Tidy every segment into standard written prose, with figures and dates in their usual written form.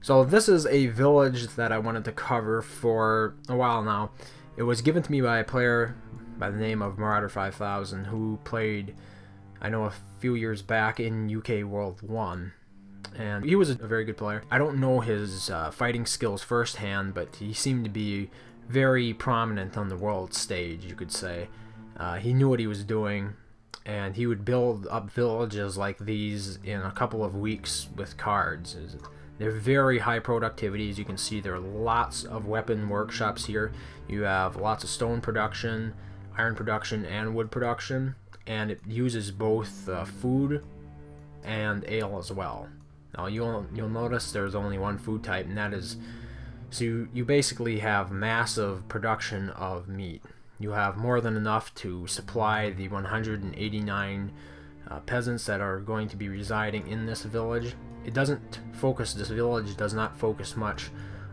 So this is a village that I wanted to cover for a while now. It was given to me by a player by the name of Marauder 5000 who played, I know, a few years back in UK World 1. And he was a very good player. I don't know his fighting skills firsthand, but he seemed to be very prominent on the world stage, you could say. He knew what he was doing, and he would build up villages like these in a couple of weeks with cards. They're very high productivity. As you can see, there are lots of weapon workshops here. You have lots of stone production, iron production, and wood production, and it uses both food and ale as well. Now you'll notice there's only one food type, and that is, so you basically have massive production of meat. You have more than enough to supply the 189 peasants that are going to be residing in this village. This village does not focus much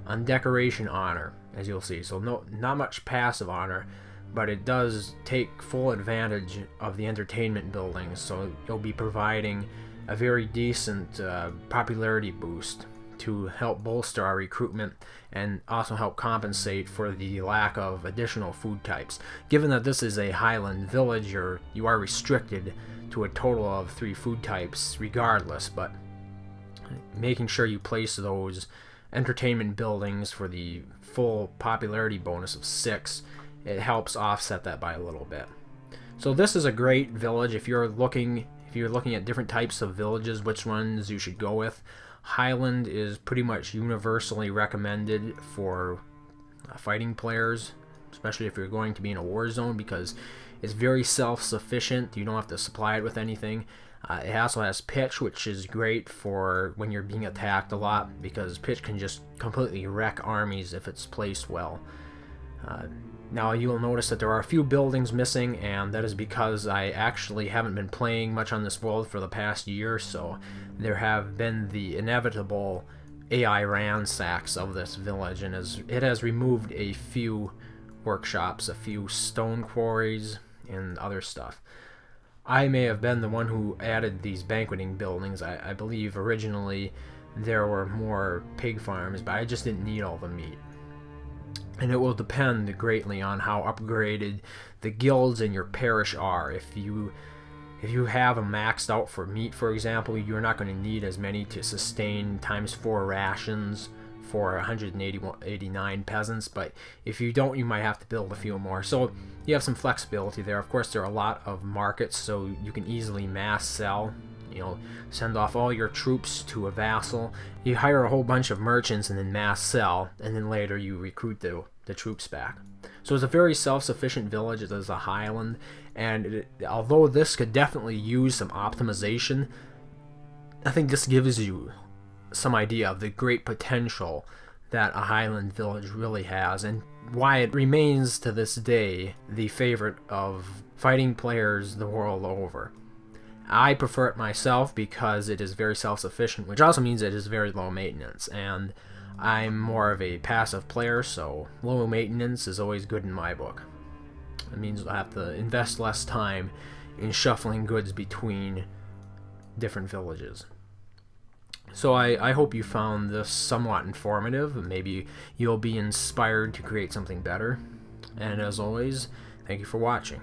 on decoration honor, as you'll see. So not much passive honor, but it does take full advantage of the entertainment buildings. So it'll be providing a very decent popularity boost to help bolster our recruitment and also help compensate for the lack of additional food types. Given that this is a Highland village, you are restricted to a total of 3 food types regardless, but making sure you place those entertainment buildings for the full popularity bonus of 6, it helps offset that by a little bit. So this is a great village if you're looking at different types of villages, which ones you should go with. Highland is pretty much universally recommended for fighting players, especially if you're going to be in a war zone, because it's very self-sufficient. You don't have to supply it with anything. It also has pitch, which is great for when you're being attacked a lot, because pitch can just completely wreck armies if it's placed well. Now you'll notice that there are a few buildings missing, and that is because I actually haven't been playing much on this world for the past year, so there have been the inevitable AI ransacks of this village, and it has removed a few workshops, a few stone quarries, and other stuff. I may have been the one who added these banqueting buildings. I believe originally there were more pig farms, but I just didn't need all the meat. And it will depend greatly on how upgraded the guilds in your parish are. If you have them maxed out for meat, for example, you're not going to need as many to sustain ×4 rations for 189 peasants, but if you don't, you might have to build a few more. So you have some flexibility there. Of course, there are a lot of markets, so you can easily mass sell. Send off all your troops to a vassal. You hire a whole bunch of merchants and then mass sell, and then later you recruit the troops back. So it's a very self-sufficient village. It is a Highland, and although this could definitely use some optimization, I think this gives you some idea of the great potential that a Highland village really has, and why it remains to this day the favorite of fighting players the world over. I prefer it myself because it is very self-sufficient, which also means it is very low maintenance, and I'm more of a passive player, so low maintenance is always good in my book. It means I have to invest less time in shuffling goods between different villages. So I hope you found this somewhat informative, and maybe you'll be inspired to create something better. And as always, thank you for watching.